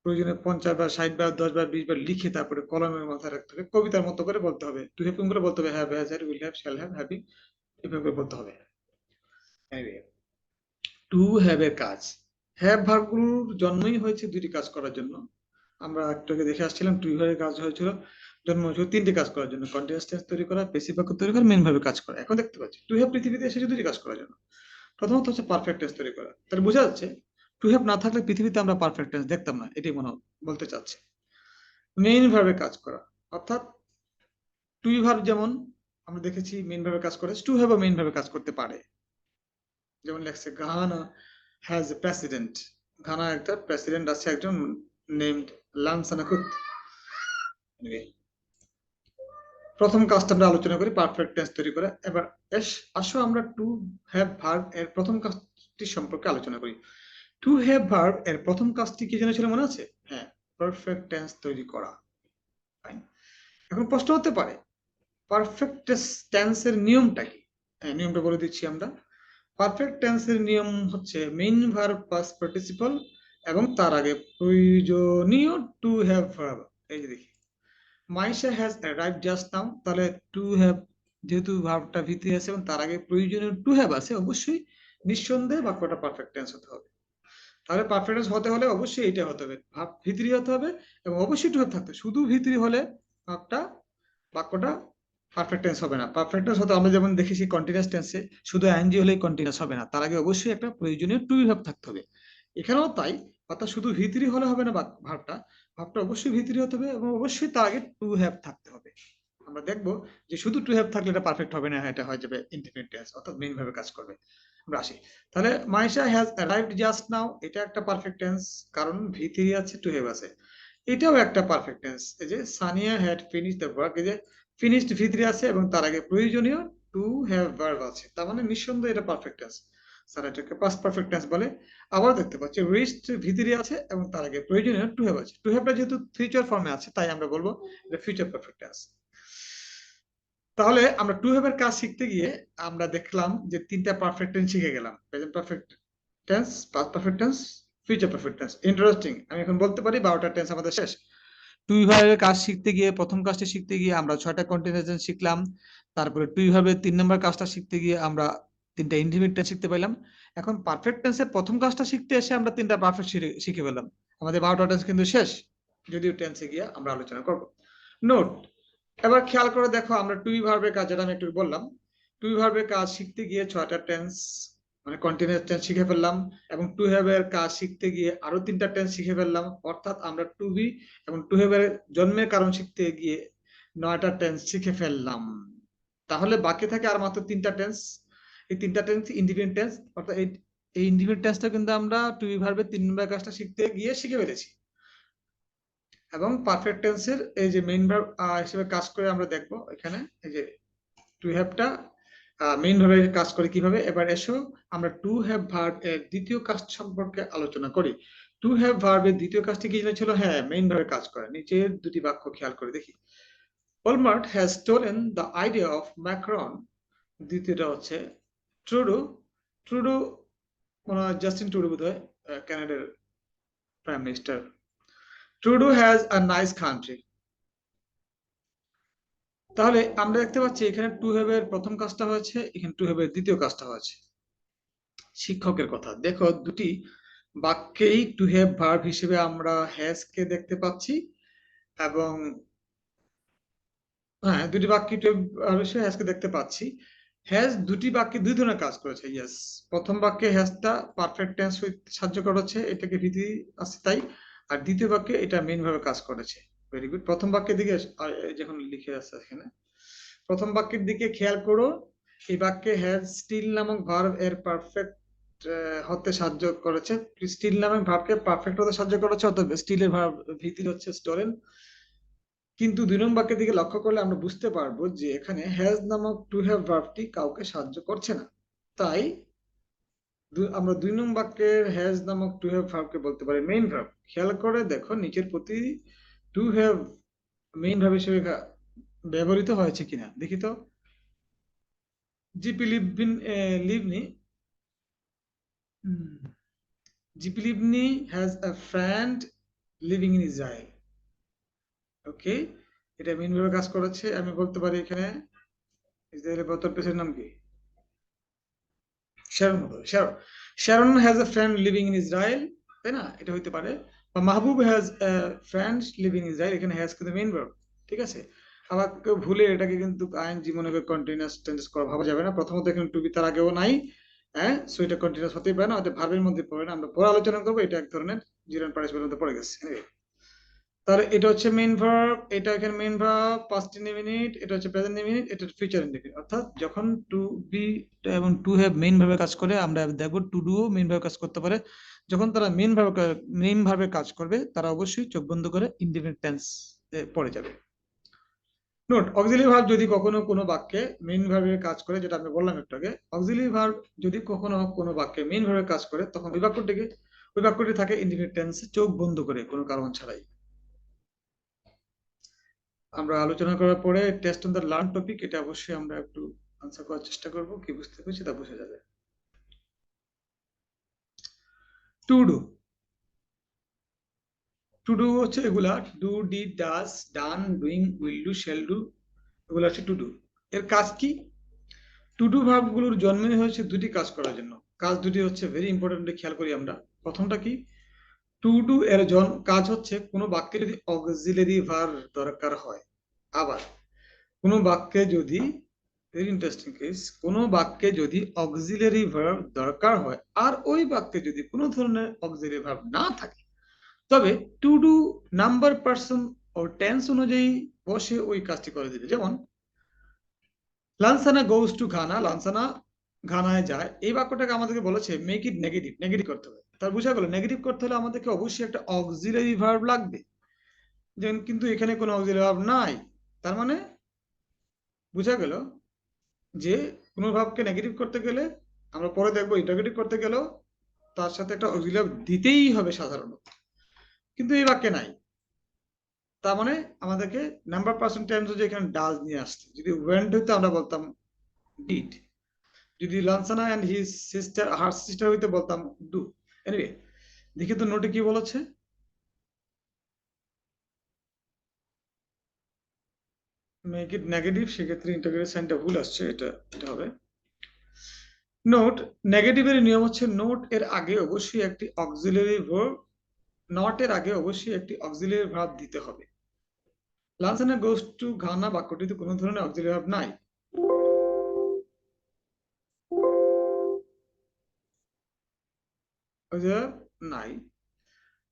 প্রয়োজনে 50 বার, 60 বার, 10 বার, 20 বার লিখে তারপরে কলমের মাথায় রাখতে হবে, কবিতার মতো করে বলতে হবে। টু হ্যাভ করে বলতে হবে, have, has, had, will have, shall have, having, এভাবে করে বলতে হবে। টু হ্যাভ এর কাজ, হ্যাভ ভার্বগুলোর জন্মই হয়েছে দুটি কাজ করার জন্য। আমরা একটু আগে দেখে আসছিলাম টু হ্যাভ এর কাজ হয়েছিল, জন্ম হয়েছিল 3টি কাজ করার জন্য, কন্টিনিউয়াস টেন্স তৈরি করা, প্যাসিভ বাক্য তৈরি করা, মেইন ভাবে কাজ করা। এখন দেখতে পাচ্ছি টু হ্যাভ পৃথিবীতে এসেছে দুটি কাজ করার জন্য। প্রথমত হচ্ছে পারফেক্ট টেন্স তৈরি করা। তাহলে বোঝা যাচ্ছে টু হ্যাভ না থাকলে পৃথিবীতে আমরা পারফেক্ট টেন্স দেখতাম না, এটাই মনে বলতে চাচ্ছে। মেইন ভাবে কাজ করা অর্থাৎ টু বি ভার্ব যেমন আমরা দেখেছি মেইন ভার্বে কাজ করে, টু হ্যাভ মেইন ভার্বে কাজ করতে পারে। যেমন লেখছে Ghana has a president, Ghana একটা প্রেসিডেন্ট আছে একজন নেমড লানসানা কুত। প্রথম কাজটা আমরা আলোচনা করি পারফেক্ট টেন্স তৈরি করে। এবার আসো আমরা টু হ্যাভ ভার্ব এর প্রথম কাজটি সম্পর্কে আলোচনা করি। টু হ্যাভ ভার্ব এর প্রথম কাজটি কি যেন ছিল মনে আছে? হ্যাঁ, পারফেক্ট টেন্স তৈরি করা। এখন প্রশ্ন হতে পারে পারফেক্ট টেন্সের নিয়মটা কি? হ্যাঁ, নিয়মটা বলে দিচ্ছি আমরা। পারফেক্ট টেন্সের নিয়ম হচ্ছে মেইন ভার্ব পাস্ট পার্টিসিপল এবং তার আগে প্রয়োজনীয় টু হ্যাভ ভার্ব। এই যে দেখি Maisha has arrived just now, তাহলে টু হ্যাভ যেহেতু ভার্বটা ভিতরে আছে এবং তার আগে প্রয়োজনীয় টু হ্যাভ আছে, অবশ্যই নিঃসন্দেহে বাক্যটা পারফেক্ট টেন্স হতে হবে। তাহলে পারফেক্ট টেন্স হতে হলে অবশ্যই এটা হতে হবে, ভার্ব ভিতরি হতে হবে এবং অবশ্যই টু হ্যাভ থাকতে হবে। শুধু ভিতরি হলে বাক্যটা পারফেক্ট টেন্স হবে না। পারফেক্ট টেন্স হতে আমরা যেমন দেখেছি কন্টিনিউয়াস টেন্সে শুধু আইএনজি হলেই কন্টিনিউয়াস হবে না, তার আগে অবশ্যই একটা প্রয়োজনীয় টু বি ভার্ব থাকতে হবে। এখানেও তাই, অর্থাৎ শুধু ভিতরি হলে হবে না, ভার্বটা অবশ্যই ভিতরি হতে হবে এবং অবশ্যই তার আগে টু হ্যাভ থাকতে হবে। আমরা দেখবো যে শুধু টু হ্যাভ থাকলে এটা পারফেক্ট হবে না, এটা হয়ে যাবে ইনডিফিনিট টেন্স, অর্থাৎ মেইন ভাবে কাজ করবে। আমরা আসি তাহলে Maisha has arrived just now, এটা একটা পারফেক্ট টেন্স কারণ ভিতরি আছে টু হ্যাভ আছে। এটাও একটা পারফেক্ট টেন্স। এই যে Sania had finished the work, এই যে ফিনিশড ভিতরে আছে এবং তার আগে প্রয়োজনীয় টু হ্যাভ ভার্ব আছে, তার মানে নিঃসন্দেহে এটা পারফেক্ট টেন্স, স্যার এটাকে পাস্ট পারফেক্ট টেন্স বলে। আবার দেখতে পাচ্ছি রিচড ভিতরে আছে এবং তার আগে প্রয়োজনীয় টু হ্যাভ আছে। টু হ্যাভটা যেহেতু ফিউচার ফর্মে আছে তাই আমরা বলবো এটা ফিউচার পারফেক্ট টেন্স। তাহলে আমরা টু হ্যাভ এর কাজ শিখতে গিয়ে আমরা দেখলাম যে তিনটা পারফেক্ট টেন্স শিখে গেলাম, present perfect tense, past perfect tense, future perfect tense. Interesting, আমি এখন বলতে পারি 12টা টেন্স আমাদের শেষ। টু ভার্বের কাজ শিখতে গিয়ে প্রথম কাজটা শিখতে গিয়ে আমরা 6টা কন্টিনিউয়াস টেন্স শিখলাম। তারপরে টু ভার্বের 3 নম্বর কাজটা শিখতে গিয়ে আমরা 3টা ইনডিফিনিট টেন্স শিখতে পেলাম। এখন পারফেক্ট টেন্সের প্রথম কাজটা শিখতে এসে আমরা 3টা পারফেক্ট শিখে পেলাম। আমাদের 12টা টেন্স কিন্তু শেষ, যদিও টেন্সে গিয়ে আমরা আলোচনা করব। নোট, এবার খেয়াল করে দেখো আমরা টু ভার্বের কাজ, যেটা আমি একটু বললাম, টু ভার্বের কাজ শিখতে গিয়ে 6টা টেন্স মানে কন্টিনিউয়াস টেন্স শিখে ফেললাম এবং টু হ্যাভ এর কাজ শিখতে গিয়ে আরো 3টা টেন্স শিখে ফেললাম, অর্থাৎ আমরা টু বি এবং টু হ্যাভ এর জন্মের কারণ শিখতে গিয়ে 9টা টেন্স শিখে ফেললাম। তাহলে বাকি থাকে আর মাত্র 3টা টেন্স। এই 3টা টেন্স ইন্ডিপেন্ডেন্ট টেন্স, অর্থাৎ এই ইন্ডিপেন্ডেন্ট টেন্সটা কিন্তু আমরা টু বি ভার্বের 3 নম্বর কাজটা শিখতে গিয়ে শিখে ফেলেছি। এবং পারফেক্ট টেন্সের এই যে মেইন ভার্ব হিসেবে কাজ করে আমরা দেখবো এখানে এই যে টু হ্যাভটা মেইন ভাবে কাজ করে কিভাবে। এবার এসো আমরা টু হ্যাভ ভার্ব এর দ্বিতীয় কাজ সম্পর্কে আলোচনা করি। টু হ্যাভ ভার্বের দ্বিতীয় কাজটি কি ছিল? হ্যাঁ, মেইন ভাবে কাজ করে। নিচের দুটি বাক্য খেয়াল করে দেখি। Olmert has stolen the idea of Macron. দ্বিতীয়টা হচ্ছে ট্রুডো। ট্রুডো জাস্টিন ট্রুডো বোধহয় কানাডার prime minister. Trudeau has a nice country. তাহলে আমরা দেখতে পাচ্ছি এখানে টু হ্যাভ এর প্রথম কাজটা হয়েছে, এখানে টু হ্যাভ এর দ্বিতীয় কাজটা হয়েছে। শিক্ষকের কথা দেখো, দুটি বাক্যেই টু হ্যাভ ভার্ব হিসেবে আমরা হ্যাজ কে দেখতে পাচ্ছি এবং হ্যাঁ দুটি বাক্যে টু হ্যাভ হিসেবে হ্যাজ কে দেখতে পাচ্ছি। হ্যাজ দুটি বাক্যে দুই ধরনের কাজ করেছে। ইয়েস, প্রথম বাক্যে হ্যাজটা পারফেক্ট টেন্স হইতে সাহায্য করেছে, এটাকে ভিত্তি আছে তাই। আর দ্বিতীয় বাক্যে এটা মেইন ভাবে কাজ করেছে। Very good. প্রথম বাক্যের দিকে যখন লিখে আছে এখানে প্রথম বাক্যের দিকে খেয়াল করো, এই বাক্যে হ্যাজ স্টিল নামক ভার্ব এর পারফেক্ট হতে সাহায্য করেছে, স্টিল নামক ভার্বকে পারফেক্ট হতে সাহায্য করেছে, অর্থাৎ স্টিলের ভার্ব ভিত্তি হচ্ছে স্টোরেন। কিন্তু 2 নম্বর বাক্যের দিকে লক্ষ্য করলে আমরা বুঝতে পারবো যে এখানে হ্যাজ নামক টু হ্যাভ ভার্বটি কাউকে সাহায্য করছে না, তাই আমরা 2 নম্বর বাক্যের হ্যাজ নামক টু হ্যাভ ভার্বকে বলতে পারি মেইন ভার্ব। খেয়াল করে দেখো নিচের প্রতি টু হ্যাভ মেইন ভার্ব হিসেবে ব্যবহৃত হয়েছে কিনা দেখি তো। Tzipi Livni Tzipi Livni has a friend living in Israel. Okay, এটা মেইন ভাবে কাজ করেছে। আমি বলতে পারি এখানে ইসরায়েলের বর্তমান প্রেসিডেন্টের নাম কি? Sharon. Sharon has a friend living in Israel, তাই না? এটা হইতে পারে। বা Mahbub has a friend living in Israel, এখানে হ্যাজ কিন্তু মেইন ভার্ব, ঠিক আছে। আবার কেউ ভুলে এটাকে কিন্তু আইএনজি মনে করে কন্টিনিউয়াস টেন্স করা ভাবা যাবে না। প্রথমত এখানে টু বি তার আগেও নাই, হ্যাঁ, সো এটা কন্টিনিউয়াস হতেই পারে না, অর্থাৎ ভার্বের মধ্যে পড়ে না। আমরা পরে আলোচনা করবো, এটা এক ধরনের জিরো পার্টিসিপের মধ্যে পড়ে গেছে। তাহলে এটা হচ্ছে মেইন ভার্ব, এটা এখানে মেইন ভার্ব, পাস্ট ইনডেফিনিট, এটা হচ্ছে প্রেজেন্ট ইনডেফিনিট, এটা ফিউচার ইনডেফিনিট। অর্থাৎ যখন টু বি এবং টু হ্যাভ মেইন ভার্বে কাজ করে, আমরা দেখবো টু ডু মেইন ভার্বে কাজ করতে পারে। যখন তারা মেইন ভার্বে কাজ করবে, তারা অবশ্যই চোখ বন্ধ করে ইনডেফিনিট টেন্স পড়ে যাবে। নোট, অক্সিলারি ভার্ব যদি কখনো কোনো বাক্যে মেইন ভার্বে কাজ করে, যেটা আমি বললাম একটু আগে, অক্সিলারি ভার্ব যদি কখনো কোনো বাক্যে মেইন ভার্বে কাজ করে, তখন ওই বাক্যটি থাকে ইনডেফিনিট টেন্স, চোখ বন্ধ করে, কোনো কারণ ছাড়াই। আমরা আলোচনা করার পরে test on the learned topic, এটা অবশ্যই আমরা একটু আনসার করার চেষ্টা করব, কি বুঝতে পেরেছি তা বোঝা যাবে। টু ডু, টু ডু হচ্ছে এগুলা do, did, does, done, doing, will do, shall do, এগুলো হচ্ছে টু ডু। এর কাজ কি? টু ডু ভার্ব গুলোর জন্মই হয়েছে দুটি কাজ করার জন্য। কাজ দুটি হচ্ছে ভেরি ইম্পর্টেন্ট, খেয়াল করি আমরা। প্রথমটা কি? টু ডু এর কাজ হচ্ছে কোনো বাক্যে যদি অক্সিলারি ভার্ব দরকার হয়। আবার কোনো বাক্যে যদি, ভেরি ইন্টারেস্টিং কেস, কোনো বাক্যে যদি অক্সিলারি ভার্ব দরকার হয় আর ওই বাক্যে যদি কোনো ধরনের অক্সিলারি ভার্ব না থাকে, তবে টু ডু নাম্বার, পার্সন ও টেন্স অনুযায়ী বসে ওই কাজটি করে দিবে। যেমন লানসানা গোজ টু ঘানা, লানসানা ঘানায় যায়, এই বাক্যটাকে আমাদেরকে বলেছে মেক ইট নেগেটিভ, নেগেটিভ করতে হবে। তার বোঝা গেল নেগেটিভ করতে হলে আমাদেরকে অবশ্যই একটা অক্সিলারি ভার্ব লাগবে, যেমন কিন্তু এখানে কোনো অক্সিলারি ভার্ব নাই। তার মানে বোঝা গেল যে কোনো ভাবকে নেগেটিভ করতে গেলে, আমরা পরে দেখবো ইন্টারগেটিভ করতে গেলেও তার সাথে একটা অক্সিলারি দিতেই হবে সাধারণত, কিন্তু এই বাক্যে নাই। তার মানে আমাদেরকে নাম্বার পার্সন টেন্স যে এখানে ডাজ নিয়ে আসছে। যদি ওয়েন্ট হইতো আমরা বলতাম ডিড, যদি Lansana and his sister, her sister হইতে বলতাম ডু। এনিওয়ে, দেখি তো নোটে কি বলেছে। মেক ইট নেগেটিভ, সেক্ষেত্রে ইন্টারগ্রেটিভ সাইনটা ভুল আসছে, এটা এটা হবে। নোট, নেগেটিভের নিয়ম হচ্ছে নোট এর আগে অবশ্যই একটি অক্সিলারি ভার্ব, নট এর আগে অবশ্যই একটি অক্সিলারি ভার্ব দিতে হবে। লানসানা গোস টু ঘানা বাক্যটিতে কোনো ধরনের অক্সিলারি ভার্ব নাই। নাই।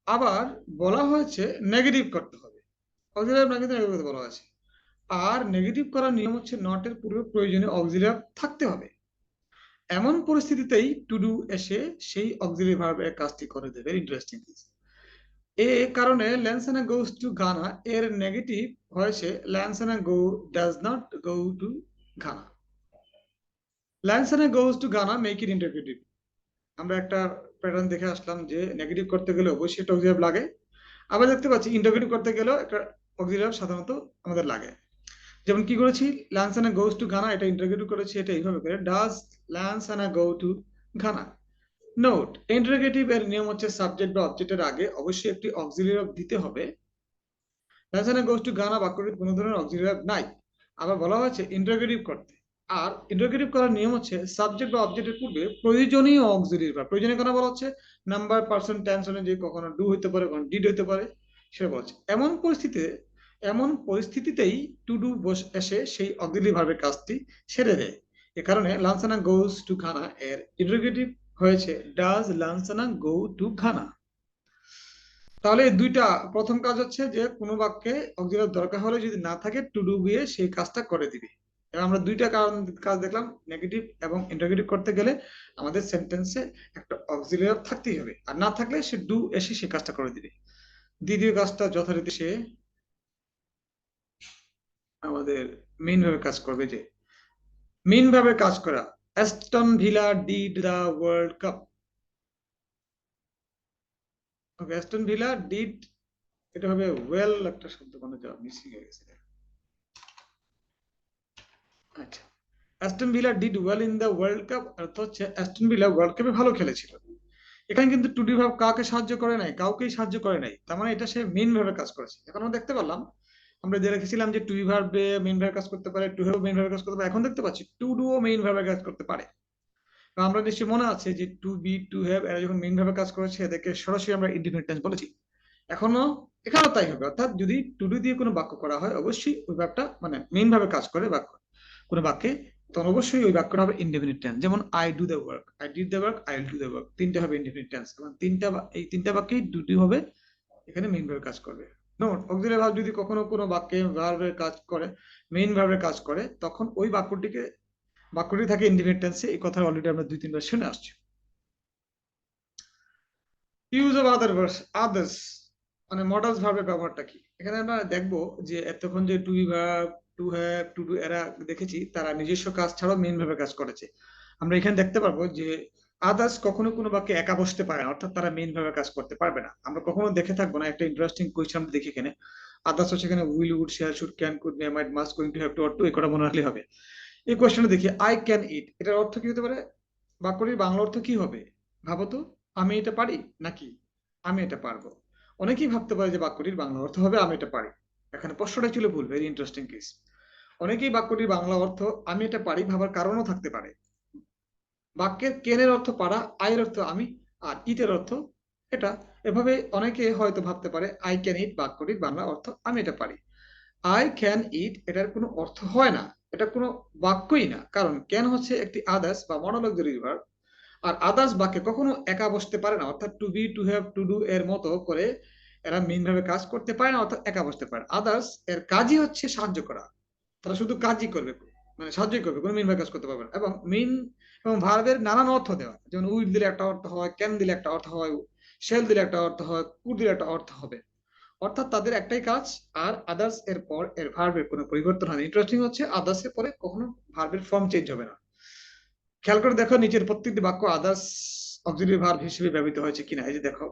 আবার বলা হয়েছে নেগেটিভ করতে হবে, অক্সিলারি ভার্ব নেগেটিভ করতে বলা হয়েছে। আর নেগেটিভ করার নিয়ম হচ্ছে নট এর পূর্বে প্রয়োজনীয় অক্সিলারি ভার্ব থাকতে হবে। এমন পরিস্থিতিতেই টু ডু এসে সেই অক্সিলারি ভার্বের কাজটি করে দেবে। ইন্টারেস্টিং। এ কারণে ল্যান্সানা গোস টু ঘানা এর নেগেটিভ হয়েছে Lansana go does not go to Ghana. Lansana goes to Ghana make it interrogative. আমরা একটা প্যাটার্ন দেখে আসলাম যে নেগেটিভ করতে গেলে অবশ্যই একটা অক্সিলারি ভার্ব লাগে। আবার দেখতে পাচ্ছি ইন্টারগেটিভ করতে গেলেও একটা অক্সিলারি ভার্ব সাধারণত আমাদের লাগে। যেমন কি করেছি, ল্যান্সানা গোস টু ঘানা, এটা ইন্টারগেটিভ করেছি, এটা এইভাবে করে does Lansana go to Ghana. Note, interrogative এর নিয়ম হচ্ছে সাবজেক্ট বা অবজেক্টের আগে অবশ্যই একটি অক্সিলারি ভার্ব দিতে হবে। লাইসানা গোস টু গানা বাক্যটির কোনো ধরনের অক্সিলারি ভার্ব নাই। আবার বলা হয়েছে ইন্টারোগেটিভ করতে। আর ইন্টারোগেটিভ করার নিয়ম হচ্ছে সাবজেক্ট বা অবজেক্টের পূর্বে প্রয়োজনীয় অক্সিলারি ভার্ব। প্রয়োজনীয় কেন বলা হচ্ছে? নাম্বার, পার্সন, টেন্স অনুযায়ী কখনো ডু হতে পারে, কখনো ডিড হতে পারে, সেটা বলছে। এমন পরিস্থিতিতেই টু ডু এসে সেই অক্সিলারি ভার্বের কাজটি সেরে দেয়। এ কারণে লানসানা গোস টু ঘানা এর ইন্টারোগেটিভ হয়েছে ডাজ লানসানা গো টু ঘানা। তাহলে এই দুইটা, প্রথম কাজ হচ্ছে যে কোনো বাক্যে অক্সিলারি দরকার হলে যদি না থাকে টু ডু গিয়ে সেই কাজটা করে দিবে। এবং আমরা দুইটা কাজ দেখলাম, নেগেটিভ এবং ইন্টারগেটিভ করতে গেলে আমাদের সেন্টেন্সে একটা অক্সিলারি থাকতেই হবে, আর না থাকলে সে ডু এসে সেই কাজটা করে দিবে। দ্বিতীয় কাজটা যথারীতি সে আমাদের মেইন ভাবে কাজ করবে, যে মেইন ভাবে কাজ করা। Aston villa did the world cup. Okay, Aston villa did, এটা হবে ওয়েল, একটা শব্দ মানে যা মিসিং হয়ে গেছে। আচ্ছা, Aston villa did well in the world cup, অর্থ হচ্ছে অ্যাস্টন ভিলা ওয়ার্ল্ড কাপে ভালো খেলেছিল। এখানে কিন্তু টু ডি ভাব কাউকে সাহায্য করে নাই, কাউকেই সাহায্য করে নাই, তার মানে এটা সে মেইন ভাবে কাজ করেছে। এখন আমরা দেখতে পারলাম, আমরা যে রেখেছিলাম যে টু ভার্বে মেইন ভাবে কাজ করতে পারে, টু হ্যাভ মেইন ভাবে কাজ করতে পারে, এখন দেখতে পাচ্ছি টু ডু ও মেইন ভাবে কাজ করতে পারে। আমরা নিশ্চয়ই মনে আছে যে টু বি, টু হ্যাভ এরা যখন মেইন ভাবে কাজ করেছে এদেরকে সরাসরি আমরা ইনডিফিনিট টেন্স বলেছি। এখনো এখানেও তাই হবে, অর্থাৎ যদি টু ডু দিয়ে কোনো বাক্য করা হয় অবশ্যই ওই ভাবটা মানে মেইন ভাবে কাজ করে বাক্য কোনো বাক্যে, তখন অবশ্যই ওই বাক্যটা হবে ইনডিফিনিট টেন্স। যেমন I do the work, I did the work, I will do the work, তিনটা হবে ইনডিফিনিট টেন্স এবং এই তিনটা বাক্যেই দুটি হবে এখানে মেইন ভাবে কাজ করবে। নোট, অক্সিলারি ভার্ব যদি কখনো কোনো বাক্যে ভার্বের কাজ করে, মেইন ভার্বের কাজ করে, তখন ওই বাক্যটি থাকে ইনডিফিনিট টেন্সে। এই কথা অলরেডি আমরা 2-3 বার শুনে আসছি। ইউজ অফ আদার্স মানে মডালস ভার্বের ব্যবহারটা কি? এখানে আমরা দেখবো যে এতক্ষণ যে to be verb, to have, to do এরা দেখেছি, তারা নিজস্ব কাজ ছাড়াও মেইন ভাবে কাজ করেছে। আমরা এখানে দেখতে পারবো যে আদার্স কখনো কোনো বাক্যে একা বসতে পারে না, অর্থাৎ তারা মেইন ভাবে কাজ করতে পারবে না। আমরা কখনো দেখে থাকবো না। একটা ইন্টারেস্টিং কোয়েশ্চেন আমরা দেখি এখানে, আদার্স হচ্ছে এখানে will, would, shall, should, can, could, may, might, must, going to, have to, ought to, এই কটা মনে রাখলে হবে। এই কোয়েশ্চেনটা দেখি, আই ক্যান ইট, এটার অর্থ কি হতে পারে? বাক্যটির বাংলা অর্থ কি হবে? ভাবো তো, আমি এটা পারি, নাকি আমি এটা পারবো? অনেকেই ভাবতে পারে যে বাক্যটির বাংলা অর্থ হবে আমি এটা পারি। এখানে প্রশ্নটা ছিল ভুল, ভেরি ইন্টারেস্টিং কেস। অনেকেই বাক্যটির বাংলা অর্থ আমি এটা পারি ভাবার কারণও থাকতে পারে। বাক্যের কেনের অর্থ পারা, আয়ের অর্থ আমি, আর ইটের অর্থ এটা। এভাবে অনেকে হয়তো ভাবতে পারে আই ক্যান ইট বাক্যটির বাংলা অর্থ আমি এটা পারি। আই ক্যান ইট এটার কোনো অর্থ হয় না, এটা কোনো বাক্যই না। কারণ ক্যান হচ্ছে একটি আদার্স বা মনোলগজরি ভার্ব, আর আদার্স বাক্যে কখনো একা বসতে পারে না, অর্থাৎ to be, to have, to do এর মতো করে এরা মেইন ভাবে কাজ করতে পারে না, অর্থাৎ একা বসতে পারে। আদার্স এর কাজই হচ্ছে সাহায্য করা, তারা শুধু কাজই করবে, মানে সাহায্যই করবে, কোনো মেইন ভাবে কাজ করতে পারবে না। এবং মেইন এবং ভার্বের নানান অর্থ দেওয়া, যেমন উইল দিলে একটা অর্থ হয়, ক্যান দিলে একটা অর্থ হয়, শেল দিলে একটা অর্থ হয়, কুড দিলে একটা অর্থ হবে। অর্থাৎ তাদের একটাই কাজ। আর আদার্স এর পর এর ভার্বের কোনো পরিবর্তন হয় না। ইন্টারেস্টিং হচ্ছে আদার্স এর পরে কখনো ভার্বের ফর্ম চেঞ্জ হবে না। খেয়াল করে দেখো নিচের প্রত্যেকটি বাক্য আদার্স অক্সিলারি ভার্ব হিসেবে ব্যবহৃত হয়েছে কিনা। এই যে দেখো,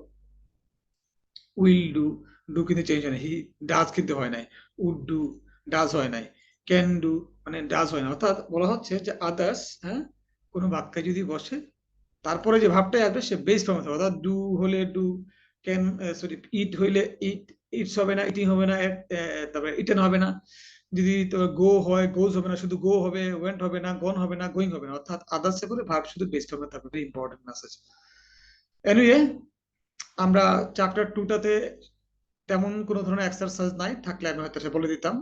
উইল ডু, ডু কিন্তু চেঞ্জ হয় না, হি ডাজ কিন্তু হয় নাই, উড ডু ডাজ হয় নাই, ক্যান ডু মানে ডাজ হয় না। অর্থাৎ বলা হচ্ছে যে আদার্স, হ্যাঁ, কোনো বাক্যে যদি বসে তারপরে যে ভাবটাই আসবে সে বেস ফর্মে থাকবে। অর্থাৎ ডু হলে ডু, ক্যান সরি ইট হইলে ইট, ইটস হবে না, ইটিং হবে না, তারপরে ইটেন হবে না। যদি গো হয় গোজ হবে না, শুধু গো হবে, ওয়েন্ট হবে না, গন হবে না, গোয়িং হবে না। অর্থাৎ আদার্স এ করে ভার্ব শুধু বেস ফর্মে থাকবে। Very important message. এনিওয়ে, আমরা চ্যাপ্টার 2টাতে তেমন কোনো ধরনের এক্সারসাইজ নাই, থাকলে আমি হয়তো সে বলে দিতাম।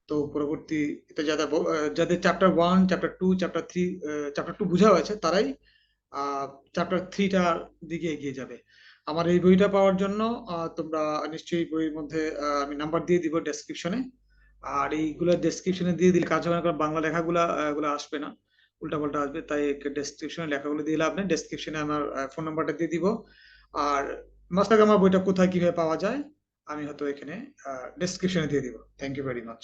তো পরবর্তী এটা যাদের চ্যাপ্টার 1, চ্যাপ্টার 2, চ্যাপ্টার 3, চ্যাপ্টার 2 বোঝা হয়েছে, তারাই চ্যাপ্টার 3টার দিকে এগিয়ে যাবে। আমার এই বইটা পাওয়ার জন্য তোমরা নিশ্চয়ই বইয়ের মধ্যে আমি নাম্বার দিয়ে দিব ডেসক্রিপশনে। আর এইগুলো ডেসক্রিপশনে দিয়ে দিলে কাজ হবে না, কারণ বাংলা লেখাগুলা এগুলো আসবে না, উল্টাপাল্টা আসবে। তাই ডেসক্রিপশনে লেখাগুলো দিয়ে লাভ নেই। ডেসক্রিপশনে আমার ফোন নাম্বারটা দিয়ে দিব। আর মাস্টার আমার বইটা কোথায় কিভাবে পাওয়া যায় আমি হয়তো এখানে ডেসক্রিপশনে দিয়ে দিব। Thank you very much.